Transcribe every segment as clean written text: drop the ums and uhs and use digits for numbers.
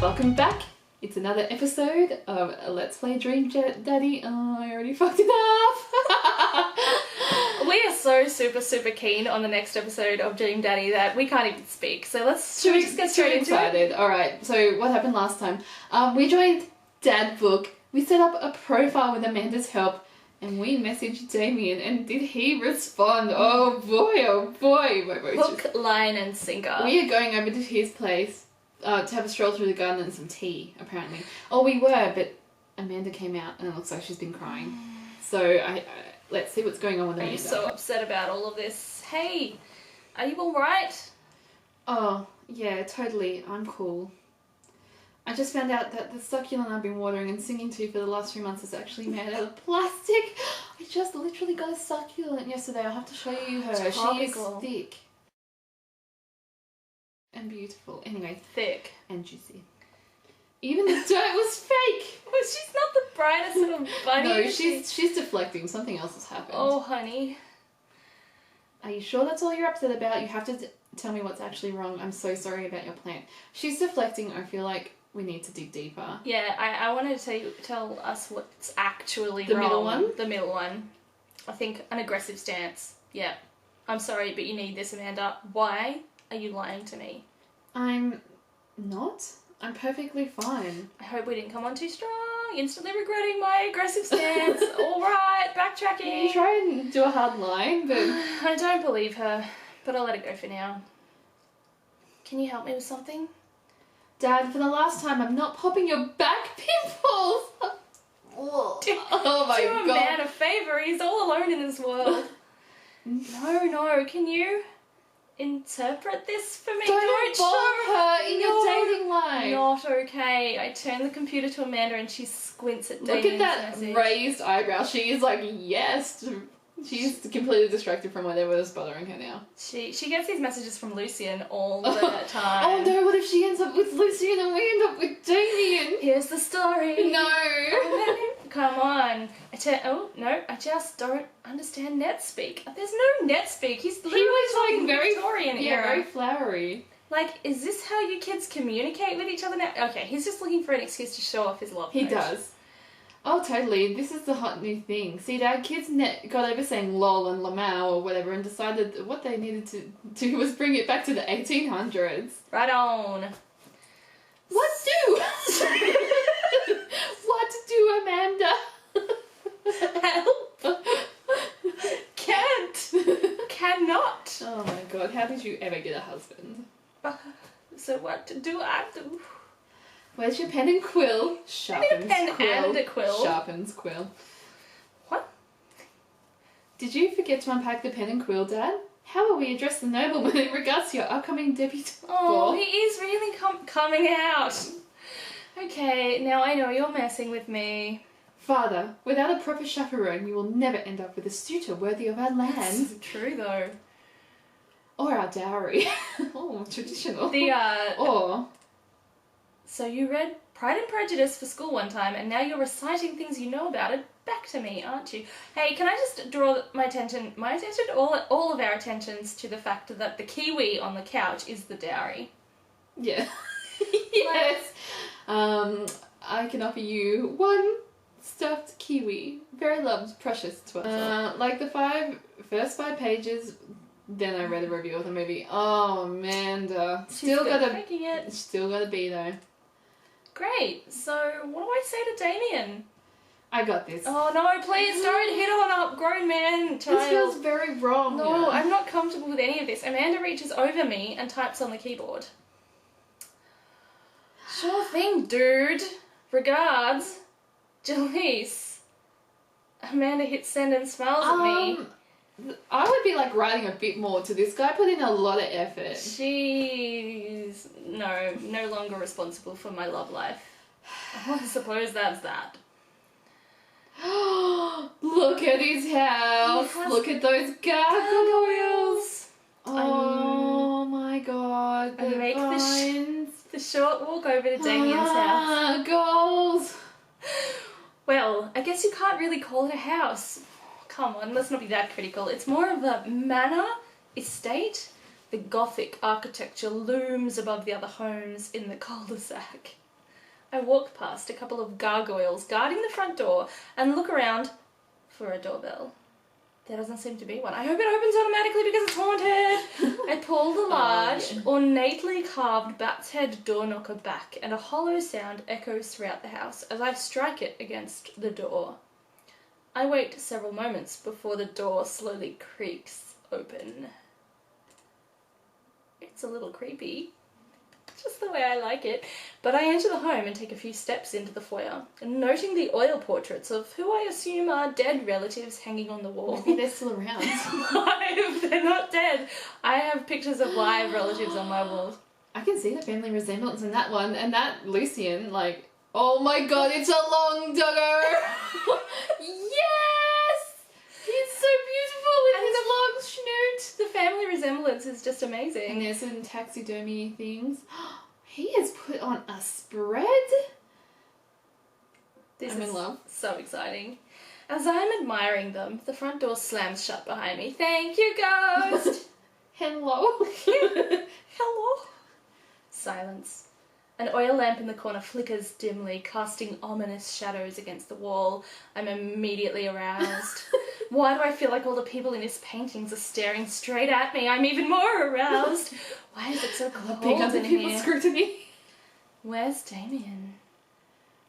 Welcome back. It's another episode of Let's Play Dream Daddy. Oh, I already fucked it up. We are so super keen on the next episode of Dream Daddy that we can't even speak. So should we just get straight into it? Alright, so what happened last time? We joined Dattebayoooo. We set up a profile with Amanda's help and we messaged Damien, and did he respond? Oh boy, oh boy. Hook, line and sinker. We are going over to his place to have a stroll through the garden and some tea, apparently. Oh, we were, but Amanda came out and it looks like she's been crying. So let's see what's going on with Amanda. I'm so upset about all of this. Hey, are you alright? Oh, yeah, totally. I'm cool. I just found out that the succulent I've been watering and singing to for the last 3 months is actually made out of plastic. I just literally got a succulent yesterday. I'll have to show you her. She is thick. And beautiful. Anyway. Thick. And juicy. Even the dirt was fake! Well, she's not the brightest little bunny. No, she's deflecting. Something else has happened. Oh, honey. Are you sure that's all you're upset about? You have to tell me what's actually wrong. I'm so sorry about your plant. She's deflecting. I feel like we need to dig deeper. Yeah, I wanted to tell us what's actually wrong. The middle one? The middle one. I think an aggressive stance. Yeah. I'm sorry, but you need this, Amanda. Why are you lying to me? I'm not. I'm perfectly fine. I hope we didn't come on too strong. Instantly regretting my aggressive stance. Alright, backtracking. You try and do a hard line, but I don't believe her, but I'll let it go for now. Can you help me with something? Dad, for the last time, I'm not popping your back pimples! Oh my god. Do a man a favour, he's all alone in this world. No, can you interpret this for me? Don't involve her in your dating life. Not okay. I turn the computer to Amanda and she squints at Damien's Look at that message. Raised eyebrow. She is like, yes. She's completely distracted from whatever is bothering her now. She gets these messages from Lucian all the time. Oh no, what if she ends up with Lucian and we end up with Damien? Here's the story. No. Come on. I just don't understand NetSpeak. There's no NetSpeak. He was like very Victorian era. Very flowery. Like, is this how you kids communicate with each other now? Okay, he's just looking for an excuse to show off his love He note. does. Oh, totally. This is the hot new thing. See, Dad, kids got over saying lol and lamau or whatever and decided that what they needed to do was bring it back to the 1800s. Right on. What do? What do, Amanda? Help. Can't. Cannot. Oh my god, how did you ever get a husband? So what do I do? Where's your pen and quill? Sharpens pen quill. and a quill. Sharpens quill. What? Did you forget to unpack the pen and quill, Dad? How will we address the nobleman in regards to your upcoming debutante? Oh, he is really coming out. Okay, now I know you're messing with me. Father, without a proper chaperone, you will never end up with a suitor worthy of our land. That's true, though. Or our dowry. Oh, traditional. So you read Pride and Prejudice for school one time, and now you're reciting things you know about it back to me, aren't you? Hey, can I just draw all of our attentions to the fact that the kiwi on the couch is the dowry? Yeah. Yes. I can offer you one stuffed kiwi, very loved, precious to us. Like the first five pages. Then I read a review of the movie. Oh, Amanda. Still gotta be though. Great. So, what do I say to Damien? I got this. Oh no, please don't hit on a grown man, child. This feels very wrong. No, yeah. I'm not comfortable with any of this. Amanda reaches over me and types on the keyboard. Sure thing, dude. Regards, Gelise. Amanda hits send and smiles at me. I would be like writing a bit more to this guy. Put in a lot of effort. She's no longer responsible for my love life. I suppose that's that. Look at his house. Look at those gargoyles. Oh my god. I make the short walk over to Damien's house. Goals. Well, I guess you can't really call it a house. Come on, let's not be that critical. It's more of a manor, estate. The Gothic architecture looms above the other homes in the cul-de-sac. I walk past a couple of gargoyles guarding the front door and look around for a doorbell. There doesn't seem to be one. I hope it opens automatically because it's haunted. I pull the large, ornately carved bat's head door knocker back, and a hollow sound echoes throughout the house as I strike it against the door. I wait several moments before the door slowly creaks open. It's a little creepy. Just the way I like it. But I enter the home and take a few steps into the foyer, noting the oil portraits of who I assume are dead relatives hanging on the wall. Maybe they're still around. Live! They're not dead. I have pictures of live relatives on my walls. I can see the family resemblance in that one, and that Lucian, like, oh my god, it's a long doggo! Yes! He's so beautiful with his long snoot! The family resemblance is just amazing. And there's some taxidermy things. He has put on a spread. I'm in love. So exciting. As I'm admiring them, the front door slams shut behind me. Thank you, ghost! Hello. Hello. Silence. An oil lamp in the corner flickers dimly, casting ominous shadows against the wall. I'm immediately aroused. Why do I feel like all the people in his paintings are staring straight at me? I'm even more aroused. Why is it so cold Big other in people's here? scrutiny. Where's Damien?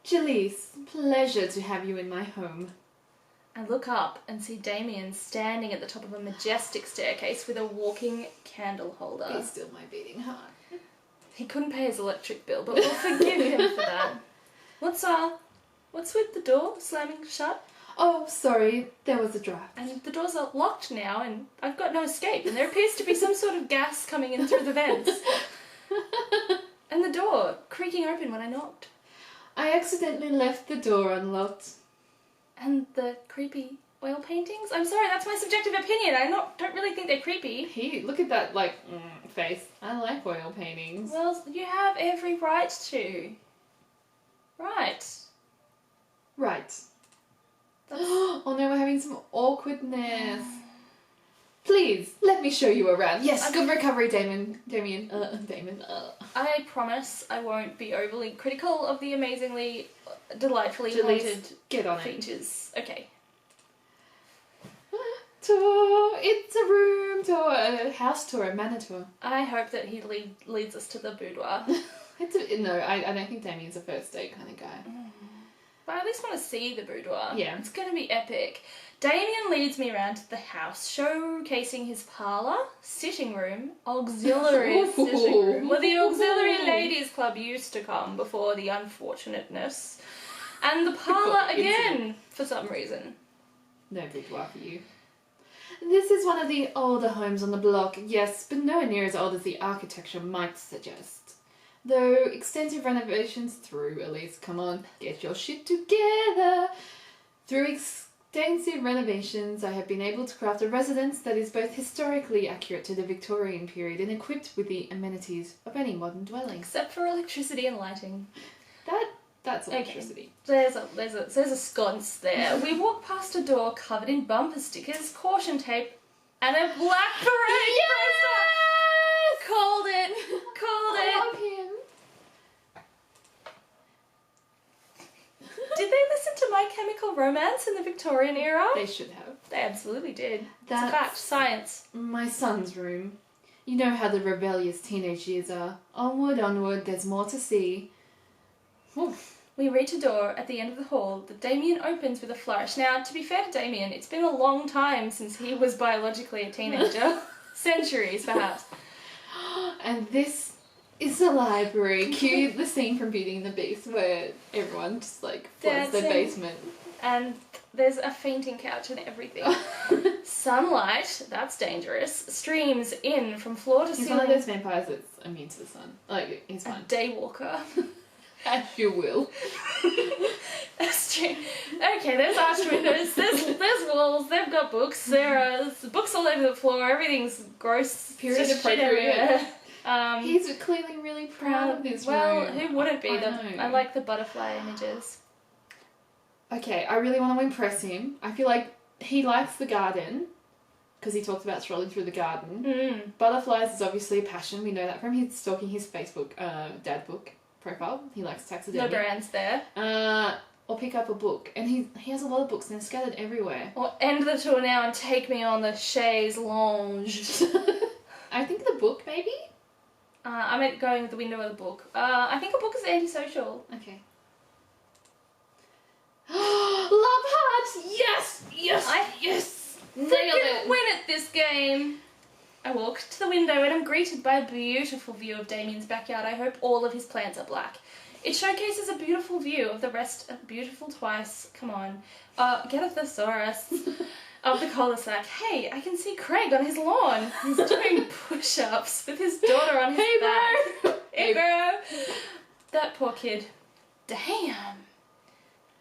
Gelise, pleasure to have you in my home. I look up and see Damien standing at the top of a majestic staircase with a walking candle holder. He's still my beating heart. He couldn't pay his electric bill, but we'll forgive him for that. What's with the door slamming shut? Oh, sorry, there was a draft. And the doors are locked now, and I've got no escape, and there appears to be some sort of gas coming in through the vents. And the door creaking open when I knocked. I accidentally left the door unlocked. And the creepy oil paintings? I'm sorry, that's my subjective opinion. I don't really think they're creepy. Look at that, like, face. I like oil paintings. Well, you have every right to. Right. Right. Oh no, we're having some awkwardness. Please, let me show you around. Yes, good recovery, Damien. Damien. I promise I won't be overly critical of the amazingly, delightfully haunted get on features. Okay. Tour. It's a room tour, a house tour, a manor tour. I hope that he leads us to the boudoir. No, I don't think Damien's a first date kind of guy. But I at least want to see the boudoir. Yeah. It's going to be epic. Damien leads me around to the house, showcasing his parlour, sitting room, auxiliary sitting room, where the Auxiliary Ladies Club used to come before the unfortunateness, and the parlour again, for some reason. No boudoir for you. This is one of the older homes on the block, yes, but nowhere near as old as the architecture might suggest. Though extensive renovations through, Elise, come on, get your shit together. Through extensive renovations, I have been able to craft a residence that is both historically accurate to the Victorian period and equipped with the amenities of any modern dwelling. Except for electricity and lighting. That's electricity. Okay. There's a sconce there. We walk past a door covered in bumper stickers, caution tape, and a black parade poster. Called it. I love him. Did they listen to My Chemical Romance in the Victorian era? They should have. They absolutely did. That's it's a fact. Science. My son's room. You know how the rebellious teenage years are. Onward, there's more to see. Oof. We reach a door at the end of the hall that Damien opens with a flourish. Now, to be fair to Damien, it's been a long time since he was biologically a teenager. Centuries, perhaps. And this is the library. Cue the scene from Beauty and the Beast where everyone just like floods their basement. And there's a fainting couch and everything. Sunlight, that's dangerous, streams in from floor to He's ceiling. one of those vampires that's immune to the sun. Like, he's A fine. daywalker. As you will. That's true. Okay, there's arched windows, there's walls, they've got books, there's books all over the floor, everything's gross. Period just shit appropriate. everywhere. He's clearly really proud of this room. Well, who wouldn't be? I know. I like the butterfly images. Okay, I really want to impress him. I feel like he likes the garden because he talked about strolling through the garden. Butterflies is obviously a passion. We know that from his stalking his Facebook dad book. profile. He likes No taxidermy. brands there. Or pick up a book. And he has a lot of books and they're scattered everywhere. Or end the tour now and take me on the chaise lounge. I think the book, maybe? I meant going with the window of the book. I think a book is antisocial. Okay. Love heart! Yes! Yes! Nailed Freaking it! win at this game! I walk to the window and am greeted by a beautiful view of Damien's backyard. I hope all of his plants are black. It showcases a beautiful view of the rest of beautiful twice. Come on. Get a thesaurus. Of the cul-de-sac. Hey, I can see Craig on his lawn. He's doing push-ups with his daughter on his back. Bro! Hey, bro! That poor kid. Damn.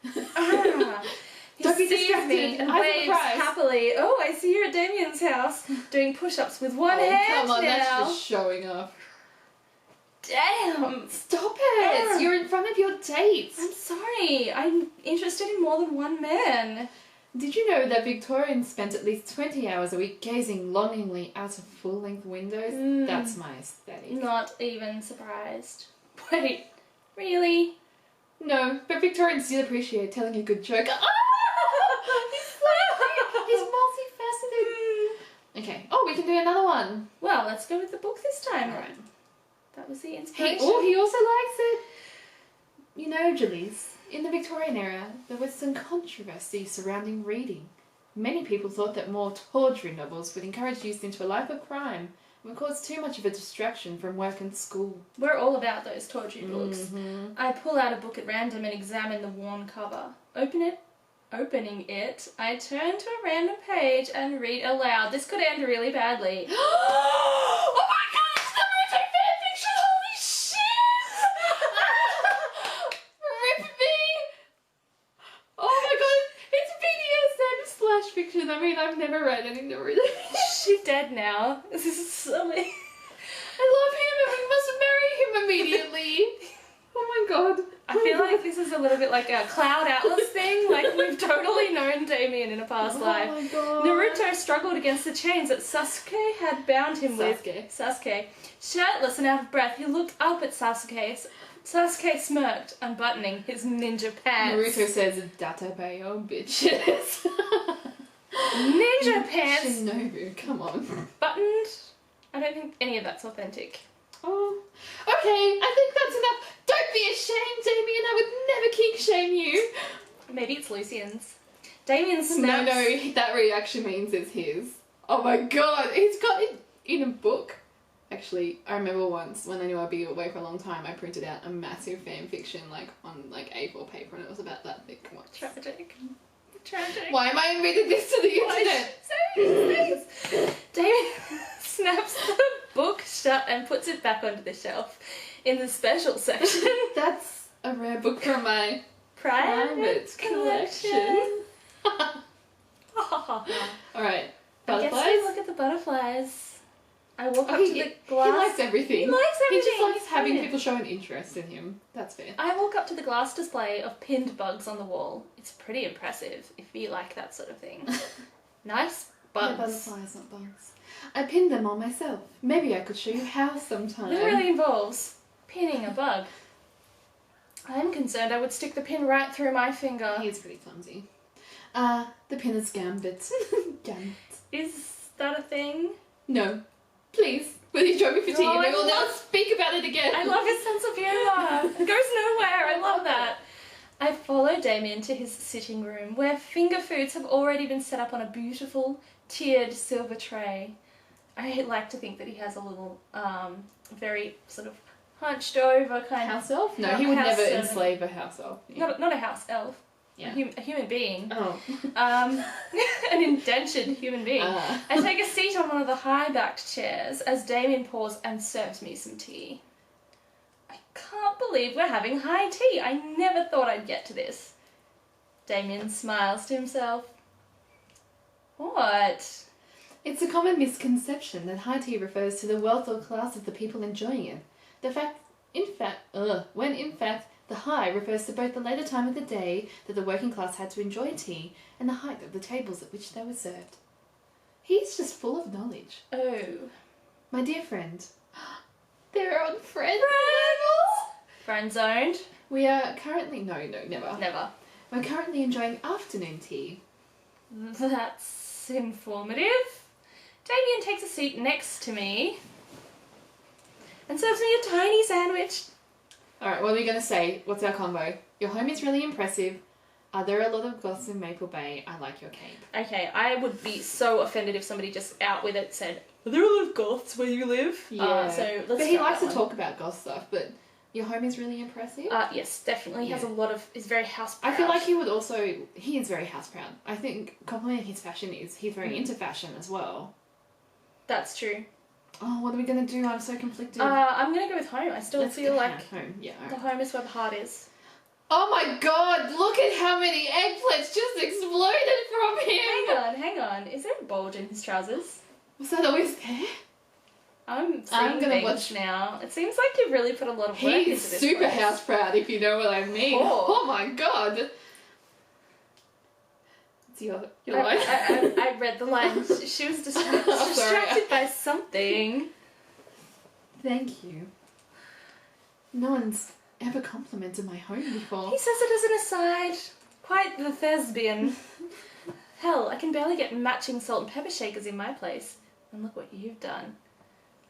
He Don't be sees distracted. me and I have a waves prize. happily. Oh, I see you're at Damien's house doing push-ups with one hand Come on, now. that's just showing off. Damn. Stop it! You're in front of your dates. I'm sorry. I'm interested in more than one man. Did you know that Victorians spent at least 20 hours a week gazing longingly out of full-length windows? That's my aesthetic. Not even surprised. Wait, really? No, but Victorians did appreciate telling a good joke. He's multifaceted. Okay. Oh, we can do another one. Well, let's go with the book this time. Alright. That was the He inspiration. also likes it. You know, Gelise, in the Victorian era, there was some controversy surrounding reading. Many people thought that more tawdry novels would encourage youth into a life of crime and would cause too much of a distraction from work and school. We're all about those tawdry books. Mm-hmm. I pull out a book at random and examine the worn cover. Opening it, I turn to a random page and read aloud. This could end really badly. Oh my god, it's the Naruto fanfiction! Holy shit! Rip me! Oh my god, it's BDSM/fiction. I mean, I've never read any Naruto. She's dead now. This is silly. I love him and we must marry him immediately. Oh my god. I feel like this is a little bit like a Cloud Atlas thing. Like, we've totally known Damien in a past life. Oh my god. Naruto struggled against the chains that Sasuke had bound him with. Sasuke. Shirtless and out of breath, he looked up at Sasuke. Sasuke smirked, unbuttoning his ninja pants. Naruto says, Dattebayoooo, bitches. Ninja pants! Shinobu, come on. Buttoned? I don't think any of that's authentic. Oh, okay, I think that's enough. Don't be ashamed, Damien. I would never kink shame you. Maybe it's Lucian's. Damien snaps. No, that reaction means it's his. Oh my god, he's got it in a book. Actually, I remember once when I knew I'd be away for a long time, I printed out a massive fan fiction on A4 paper, and it was about that thick. Tragic. Why am I admitting this to the internet? Please. Damien snaps the book shut and puts it back onto the shelf in the special section. That's a rare book from my Private collection. Alright, I guess butterflies? we look at the butterflies. I walk up to the glass. He likes everything. He likes everything. He just likes He's having brilliant. people show an interest in him. That's fair. I walk up to the glass display of pinned bugs on the wall. It's pretty impressive if you like that sort of thing. Nice bugs. They're butterflies, not bugs. I pinned them all myself. Maybe I could show you how sometime. It really involves pinning a bug. I'm concerned I would stick the pin right through my finger. He's pretty clumsy. The pin is gambit. Gambit. Is that a thing? No. Please, will you join me for tea? No, We I will love- not speak about it again. I love his sense of humour. It goes nowhere. I love that. I follow Damien to his sitting room, where finger foods have already been set up on a beautiful, tiered silver tray. I like to think that he has a little, very sort of hunched over kind House elf? No, he would house never servant. enslave a house elf. Yeah. Not a house elf. Yeah. A human being. Oh. An indentured human being. Ah. I take a seat on one of the high-backed chairs as Damien pours and serves me some tea. I can't believe we're having high tea. I never thought I'd get to this. Damien smiles to himself. What? It's a common misconception that high tea refers to the wealth or class of the people enjoying it. When in fact, the high refers to both the later time of the day that the working class had to enjoy tea and the height of the tables at which they were served. He's just full of knowledge. Oh. My dear friend. They're on friend Friend zoned? We are currently... No, never. Never. We're currently enjoying afternoon tea. That's informative. Damien takes a seat next to me and serves me a tiny sandwich. Alright, what are we going to say? What's our combo? Your home is really impressive. Are there a lot of goths in Maple Bay? I like your cape. Okay, I would be so offended if somebody just out with it said, are there a lot of goths where you live? Yeah. So let's but he start likes that to talk about goth stuff, but your home is really impressive? Yes, definitely. He has a lot of... He's very house proud. I feel like he would also... He is very house proud. I think complimenting his fashion is... He's very into fashion as well. That's true. Oh, what are we going to do? I'm so conflicted. I'm going to go with home. I still feel like home. Yeah, the home is where the heart is. Oh my god, look at how many eggplants just exploded from him! Hang on. Is there a bulge in his trousers? Was that always there? I'm gonna watch now. It seems like you've really put a lot of work into this. He's super place. house proud, if you know what I mean. Oh my god. It's your line. I read the line. She was distracted by something. Thank you. No one's ever complimented my home before. He says it as an aside. Quite the thespian. Hell, I can barely get matching salt and pepper shakers in my place. And look what you've done.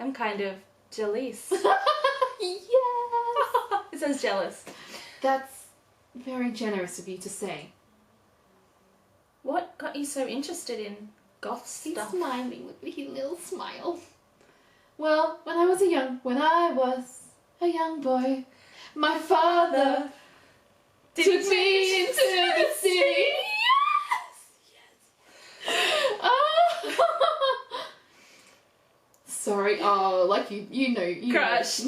I'm kind of Gelise. Yes! It says jealous. That's very generous of you to say. What got you so interested in goth stuff? He's smiling with his little smile. Well, when I was a young boy, my father took me into the city. Yes! Oh. Sorry, like you know. Crushed.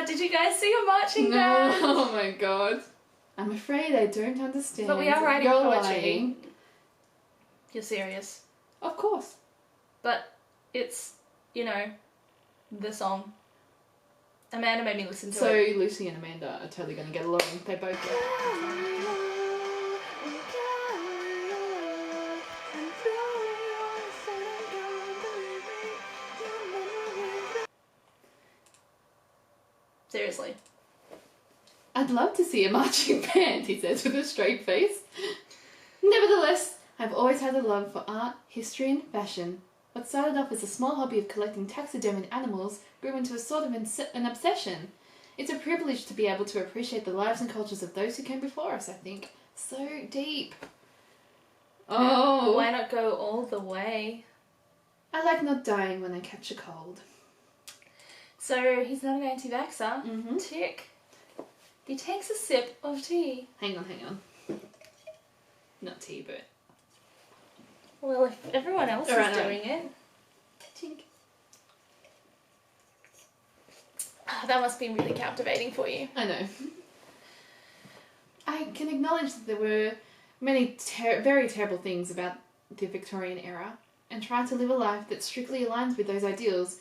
Did you guys see a marching band? Oh my god. I'm afraid I don't understand. But we are writing You're poetry. lying. You're serious. Of course. But it's, the song. Amanda made me listen to so it. So Lucy and Amanda are totally going to get along. They both get. Seriously. I'd love to see a marching band, he says with a straight face. Nevertheless, I've always had a love for art, history and fashion. What started off as a small hobby of collecting taxidermied animals grew into a sort of an obsession. It's a privilege to be able to appreciate the lives and cultures of those who came before us, I think. So deep. Oh. Why not go all the way? I like not dying when I catch a cold. So he's not an anti-vaxxer. Mm-hmm. Tick. He takes a sip of tea. Hang on. Not tea, but... Well, if everyone else is doing it... Tink. That must be really captivating for you. I know. I can acknowledge that there were many very terrible things about the Victorian era, and trying to live a life that strictly aligns with those ideals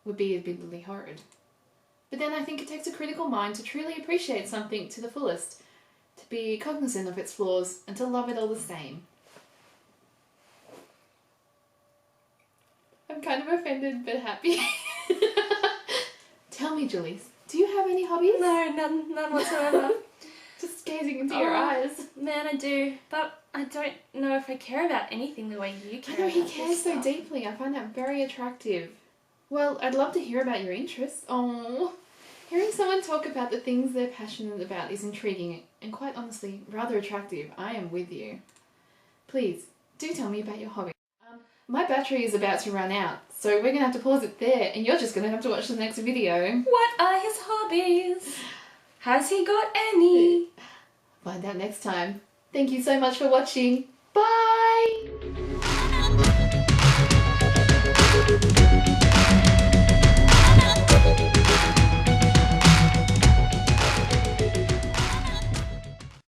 would be admittedly horrid. But then I think it takes a critical mind to truly appreciate something to the fullest, to be cognizant of its flaws, and to love it all the same. I'm kind of offended but happy. Tell me, Gelise, do you have any hobbies? No, none whatsoever. Just gazing into your eyes. Man, I do. But I don't know if I care about anything the way you care. I know, he about cares this so stuff. deeply. I find that very attractive. Well, I'd love to hear about your interests. Oh, hearing someone talk about the things they're passionate about is intriguing and quite honestly rather attractive. I am with you. Please, do tell me about your hobby. My battery is about to run out, so we're going to have to pause it there and you're just going to have to watch the next video. What are his hobbies? Has he got any? Find out next time. Thank you so much for watching. Bye!